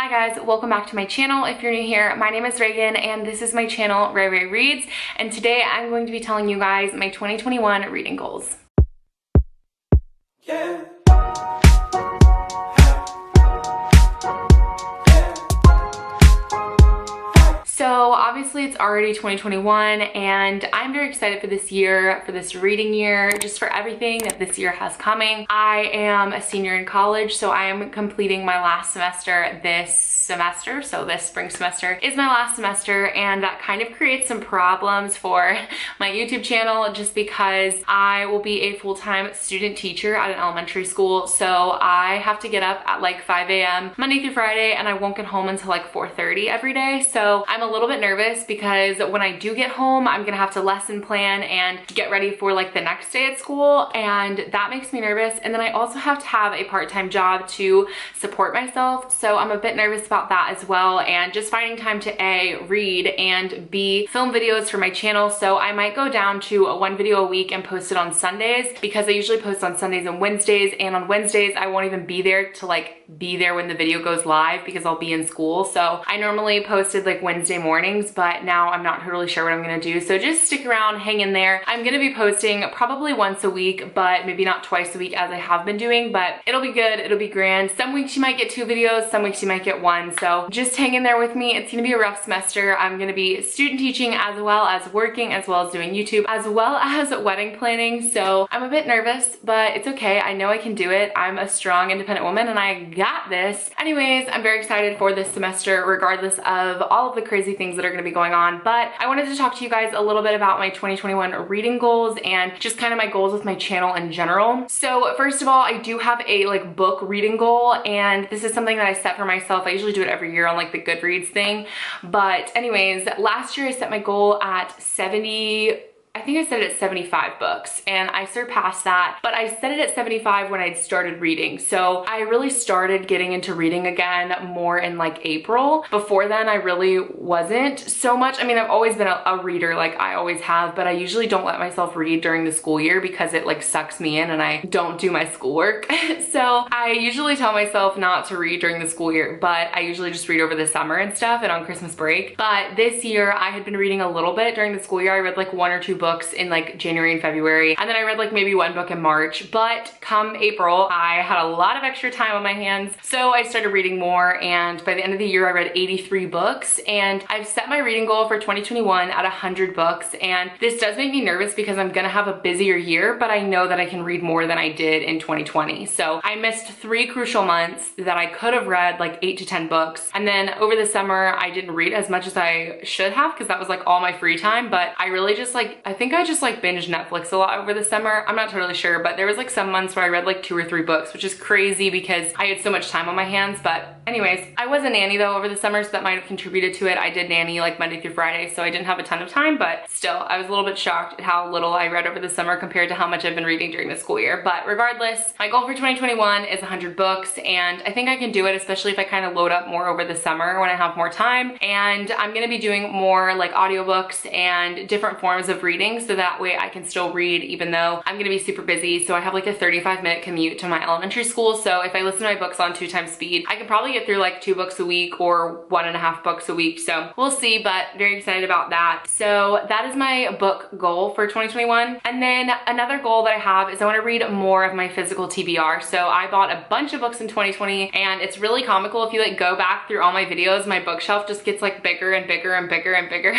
Hi guys, welcome back to my channel. If you're new here, my name is Reagan and this is my channel, Ray Ray Reads, and today I'm going to be telling you guys my 2021 reading goals. Yeah. So obviously it's already 2021 and I'm very excited for this year, for this reading year, just for everything that this year has coming. I am a senior in college, so I am completing my last semester this semester. So this spring semester is my last semester, and that kind of creates some problems for my YouTube channel just because I will be a full-time student teacher at an elementary school. So I have to get up at like 5 a.m. Monday through Friday, and I won't get home until like 4:30 every day. So I'm a little bit nervous because when I do get home, I'm gonna have to lesson plan and get ready for like the next day at school, and that makes me nervous. And then I also have to have a part-time job to support myself, so I'm a bit nervous about that as well, and just finding time to A, read, and B, film videos for my channel. So I might go down to one video a week and post it on Sundays, because I usually post on Sundays and Wednesdays, and on Wednesdays I won't even be there to be there when the video goes live because I'll be in school. So I normally posted like Wednesday mornings, but now I'm not totally sure what I'm gonna do. So just stick around, hang in there. I'm gonna be posting probably once a week, but maybe not twice a week as I have been doing, but it'll be good, it'll be grand. Some weeks you might get 2 videos, some weeks you might get 1. So just hang in there with me. It's gonna be a rough semester. I'm gonna be student teaching as well as working, as well as doing YouTube, as well as wedding planning. So I'm a bit nervous, but it's okay. I know I can do it. I'm a strong, independent woman and I got this. Anyways, I'm very excited for this semester, regardless of all of the crazy things that are gonna be going on. But I wanted to talk to you guys a little bit about my 2021 reading goals and just kind of my goals with my channel in general. So first of all, I do have a book reading goal, and this is something that I set for myself. I usually do it every year on like the Goodreads thing. But anyways, last year I set my goal at 70, I think I set it at 75 books, and I surpassed that, but I set it at 75 when I'd started reading. So I really started getting into reading again more in like April. Before then, I really wasn't so much. I mean, I've always been a reader, like I always have, but I usually don't let myself read during the school year because it like sucks me in and I don't do my schoolwork. So I usually tell myself not to read during the school year, but I usually just read over the summer and stuff and on Christmas break. But this year I had been reading a little bit during the school year. I read like 1 or 2 books in like January and February, and then I read like maybe 1 book in March. But come April, I had a lot of extra time on my hands, so I started reading more, and by the end of the year I read 83 books, and I've set my reading goal for 2021 at 100 books. And this does make me nervous because I'm gonna have a busier year, but I know that I can read more than I did in 2020. So I missed 3 crucial months that I could have read like 8 to 10 books, and then over the summer I didn't read as much as I should have because that was like all my free time. But I really just I think I just binged Netflix a lot over the summer. I'm not totally sure, but there was like some months where I read like 2 or 3 books, which is crazy because I had so much time on my hands. But anyways, I was a nanny though over the summer, so that might have contributed to it. I did nanny like Monday through Friday, so I didn't have a ton of time, but still I was a little bit shocked at how little I read over the summer compared to how much I've been reading during the school year. But regardless, my goal for 2021 is 100 books, and I think I can do it, especially if I kind of load up more over the summer when I have more time. And I'm gonna be doing more like audiobooks and different forms of reading, so that way I can still read even though I'm gonna be super busy. So I have like a 35-minute commute to my elementary school, so if I listen to my books on 2 times speed, I can probably get through like 2 books a week or 1.5 books a week. So we'll see, but very excited about that. So that is my book goal for 2021. And then another goal that I have is I want to read more of my physical TBR. So I bought a bunch of books in 2020, and it's really comical. If you go back through all my videos, my bookshelf just gets like bigger and bigger and bigger and bigger.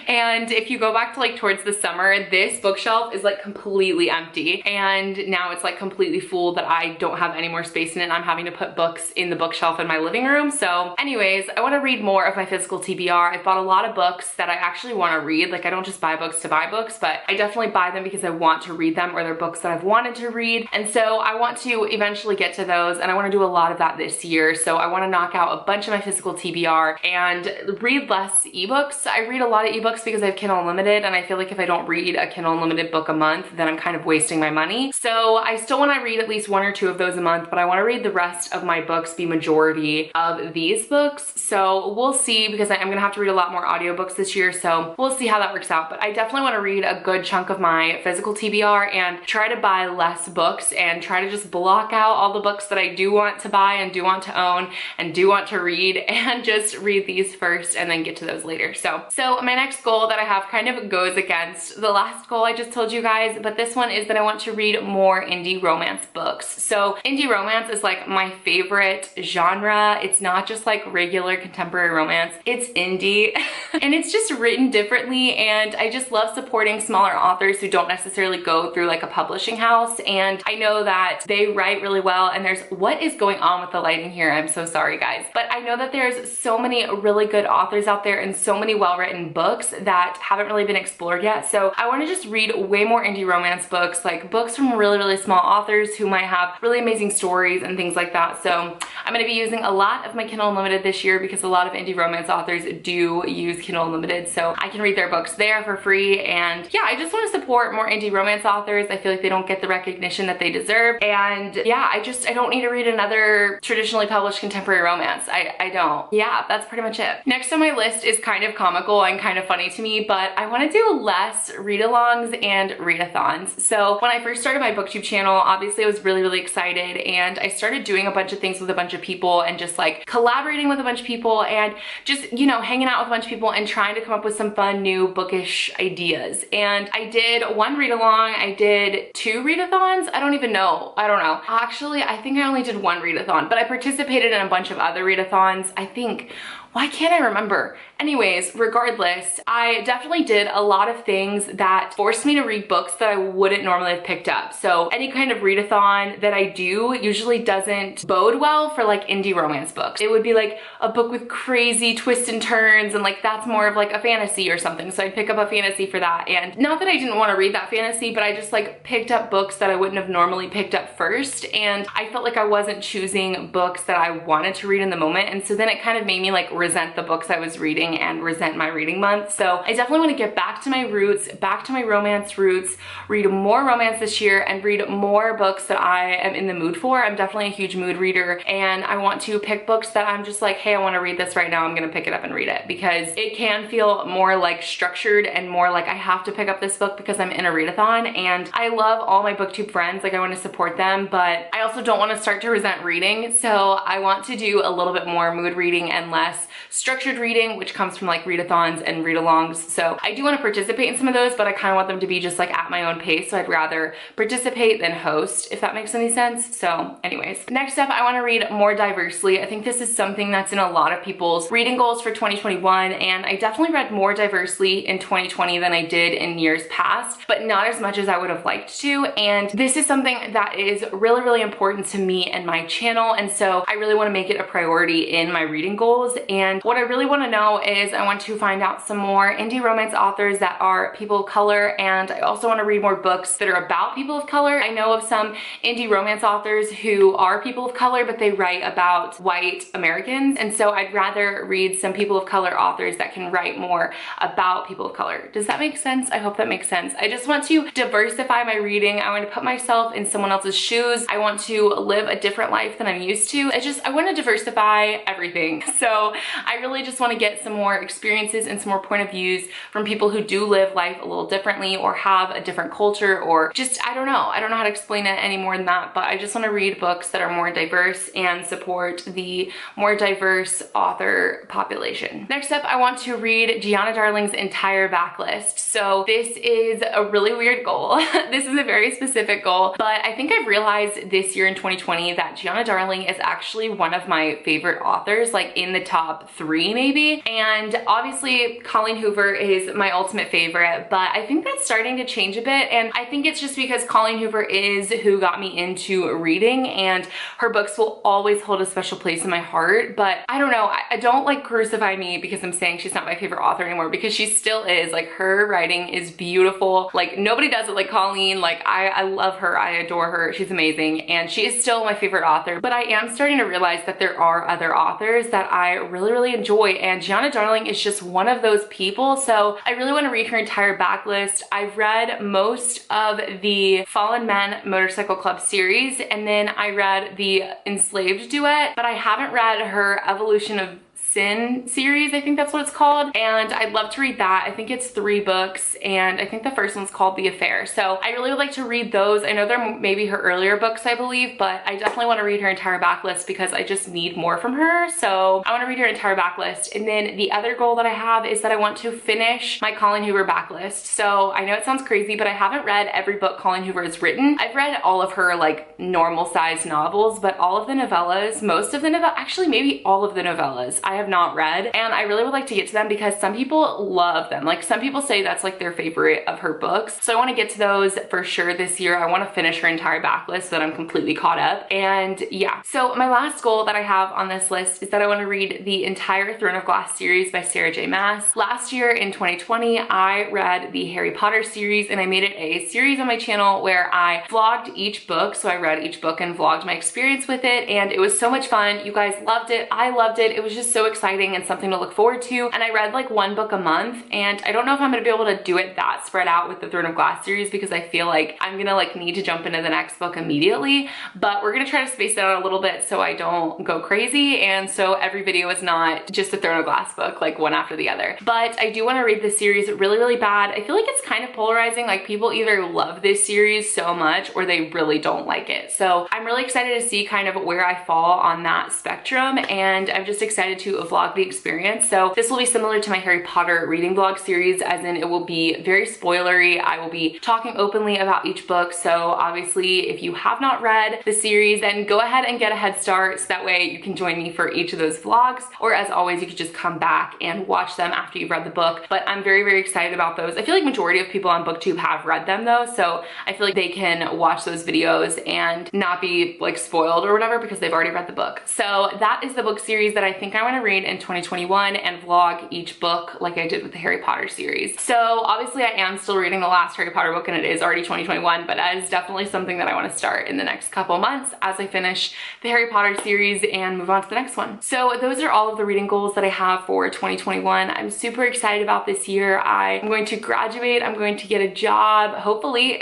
And if you go back to like towards the summer, this bookshelf is like completely empty, and now it's like completely full that I don't have any more space in it. I'm having to put books in the bookshelf in my living room. So anyways, I want to read more of my physical TBR. I've bought a lot of books that I actually want to read. Like I don't just buy books to buy books, but I definitely buy them because I want to read them, or they're books that I've wanted to read. And so I want to eventually get to those, and I want to do a lot of that this year. So I want to knock out a bunch of my physical TBR and read less ebooks. I read a lot of ebooks because I have Kindle Unlimited, and I feel like if I I don't read a Kindle Unlimited book a month, then I'm kind of wasting my money. So I still want to read at least 1 or 2 of those a month, but I want to read the rest of my books, the majority of these books. So we'll see, because I'm going to have to read a lot more audiobooks this year, so we'll see how that works out. But I definitely want to read a good chunk of my physical TBR and try to buy less books and try to just block out all the books that I do want to buy and do want to own and do want to read, and just read these first and then get to those later. So my next goal that I have kind of goes against the last goal I just told you guys, but this one is that I want to read more indie romance books. So indie romance is like my favorite genre. It's not just like regular contemporary romance, it's indie and it's just written differently, and I just love supporting smaller authors who don't necessarily go through like a publishing house. And I know that they write really well, and what is going on with the lighting here? I'm so sorry guys, but I know that there's so many really good authors out there and so many well-written books that haven't really been explored yet. So I want to just read way more indie romance books, like books from really small authors who might have really amazing stories and things like that. So I'm going to be using a lot of my Kindle Unlimited this year, because a lot of indie romance authors do use Kindle Unlimited, so I can read their books there for free. And yeah, I just want to support more indie romance authors. I feel like they don't get the recognition that they deserve, and yeah, I don't need to read another traditionally published contemporary romance. I don't. Yeah, that's pretty much it. Next on my list is kind of comical and kind of funny to me, but I want to do less read-alongs and readathons. So when I first started my booktube channel, obviously I was really excited, and I started doing a bunch of things with a bunch of people and just like collaborating with a bunch of people and just, you know, hanging out with a bunch of people and trying to come up with some fun new bookish ideas. And I did 1 read-along, I did 2 readathons, I don't even know, I don't know. Actually, I think I only did 1 readathon, but I participated in a bunch of other readathons, I think. Why can't I remember? Anyways, regardless, I definitely did a lot of things that forced me to read books that I wouldn't normally have picked up. So any kind of readathon that I do usually doesn't bode well for like indie romance books. It would be like a book with crazy twists and turns, and like that's more of like a fantasy or something. So I'd pick up a fantasy for that. And not that I didn't want to read that fantasy, but I just like picked up books that I wouldn't have normally picked up first. And I felt like I wasn't choosing books that I wanted to read in the moment. And so then it kind of made me like resent the books I was reading and resent my reading month. So I definitely want to get back to my roots, back to my romance roots, read more romance this year, and read more books that I am in the mood for. I'm definitely a huge mood reader, and I want to pick books that I'm just like, hey, I want to read this right now, I'm gonna pick it up and read it, because it can feel more like structured and more like I have to pick up this book because I'm in a readathon. And I love all my booktube friends, like I want to support them, but I also don't want to start to resent reading. So I want to do a little bit more mood reading and less structured reading, which comes from like readathons and read-alongs. So I do want to participate in some of those, but I kind of want them to be just like at my own pace. So I'd rather participate than host, if that makes any sense. So anyways, next up, I want to read more diversely. I think this is something that's in a lot of people's reading goals for 2021. And I definitely read more diversely in 2020 than I did in years past, but not as much as I would have liked to. And this is something that is really important to me and my channel. And so I really want to make it a priority in my reading goals. And what I really want to know is I want to find out some more indie romance authors that are people of color, and I also want to read more books that are about people of color. I know of some indie romance authors who are people of color, but they write about white Americans, and so I'd rather read some people of color authors that can write more about people of color. Does that make sense? I hope that makes sense. I just want to diversify my reading. I want to put myself in someone else's shoes. I want to live a different life than I'm used to. I want to diversify everything. So I really just want to get some more experiences and some more point of views from people who do live life a little differently or have a different culture, or just, I don't know how to explain it any more than that, but I just want to read books that are more diverse and support the more diverse author population. Next up, I want to read Gianna Darling's entire backlist. So this is a really weird goal. This is a very specific goal, but I think I've realized this year in 2020 that Gianna Darling is actually one of my favorite authors, like in the top 3 maybe. And obviously Colleen Hoover is my ultimate favorite, but I think that's starting to change a bit. And I think it's just because Colleen Hoover is who got me into reading, and her books will always hold a special place in my heart. But I don't know, I don't like crucify me because I'm saying she's not my favorite author anymore, because she still is. Like, her writing is beautiful. Like, nobody does it like Colleen. Like, I love her, I adore her, she's amazing, and she is still my favorite author. But I am starting to realize that there are other authors that I really enjoy, and Gianna Darling is just one of those people. So I really want to read her entire entire backlist. I've read most of the Fallen Men Motorcycle Club series, and then I read the Enslaved duet, but I haven't read her Evolution of Sin series, I think that's what it's called, and I'd love to read that. I think it's 3 books, and I think the first one's called The Affair. So I really would like to read those. I know they're maybe her earlier books, I believe, but I definitely want to read her entire backlist because I just need more from her. So I want to read her entire backlist. And then the other goal that I have is that I want to finish my Colleen Hoover backlist. So I know it sounds crazy, but I haven't read every book Colleen Hoover has written. I've read all of her like normal sized novels, but all of the novellas, most of the novellas, actually maybe all of the novellas, I have not read, and I really would like to get to them because some people love them. Like some people say that's like their favorite of her books. So I want to get to those for sure this year. I want to finish her entire backlist so that I'm completely caught up. And yeah, so my last goal that I have on this list is that I want to read the entire Throne of Glass series by Sarah J Maas. Last year in 2020, I read the Harry Potter series, and I made it a series on my channel where I vlogged each book. So I read each book and vlogged my experience with it, and it was so much fun. You guys loved it. I loved it. It was just so exciting and something to look forward to. And I read like 1 book a month, and I don't know if I'm gonna be able to do it that spread out with the Throne of Glass series because I feel like I'm gonna like need to jump into the next book immediately, but we're gonna try to space it out a little bit so I don't go crazy, and so every video is not just a Throne of Glass book like one after the other. But I do want to read this series really bad. I feel like it's kind of polarizing. Like people either love this series so much or they really don't like it. So I'm really excited to see kind of where I fall on that spectrum, and I'm just excited to vlog the experience. So this will be similar to my Harry Potter reading vlog series, as in it will be very spoilery. I will be talking openly about each book. So obviously if you have not read the series, then go ahead and get a head start so that way you can join me for each of those vlogs, or as always you could just come back and watch them after you've read the book. But I'm very excited about those. I feel like majority of people on BookTube have read them though, so I feel like they can watch those videos and not be like spoiled or whatever because they've already read the book. So that is the book series that I think I want to read in 2021 and vlog each book like I did with the Harry Potter series. So obviously I am still reading the last Harry Potter book, and it is already 2021, but that is definitely something that I want to start in the next couple months as I finish the Harry Potter series and move on to the next one. So those are all of the reading goals that I have for 2021. I'm super excited about this year. I'm going to graduate. I'm going to get a job, hopefully.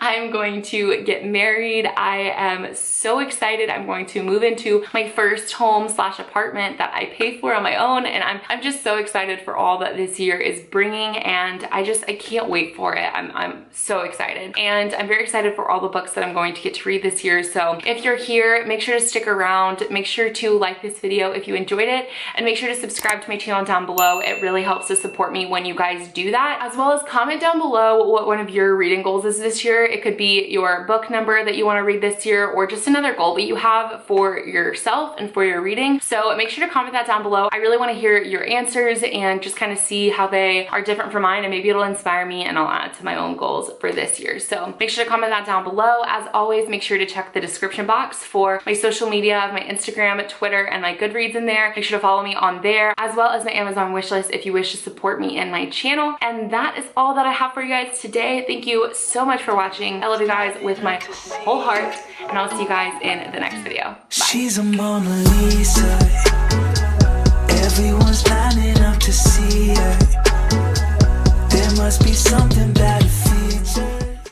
I'm going to get married. I am so excited. I'm going to move into my first home / apartment that I pay for on my own, and I'm just so excited for all that this year is bringing, and I can't wait for it. I'm so excited, and I'm very excited for all the books that I'm going to get to read this year. So if you're here, make sure to stick around. Make sure to like this video if you enjoyed it, and make sure to subscribe to my channel down below. It really helps to support me when you guys do that, as well as comment down below what one of your reading goals is this year. It could be your book number that you want to read this year, or just another goal that you have for yourself and for your reading. So make sure to comment that down below. I really want to hear your answers and just kind of see how they are different from mine, and maybe it'll inspire me and I'll add to my own goals for this year. So make sure to comment that down below. As always, make sure to check the description box for my social media, my Instagram, Twitter, and my Goodreads in there. Make sure to follow me on there, as well as my Amazon wishlist if you wish to support me and my channel. And that is all that I have for you guys today. Thank you so much for watching. I love you guys with my whole heart, and I'll see you guys in the next video. Bye. She's a Mona Lisa. Everyone's planning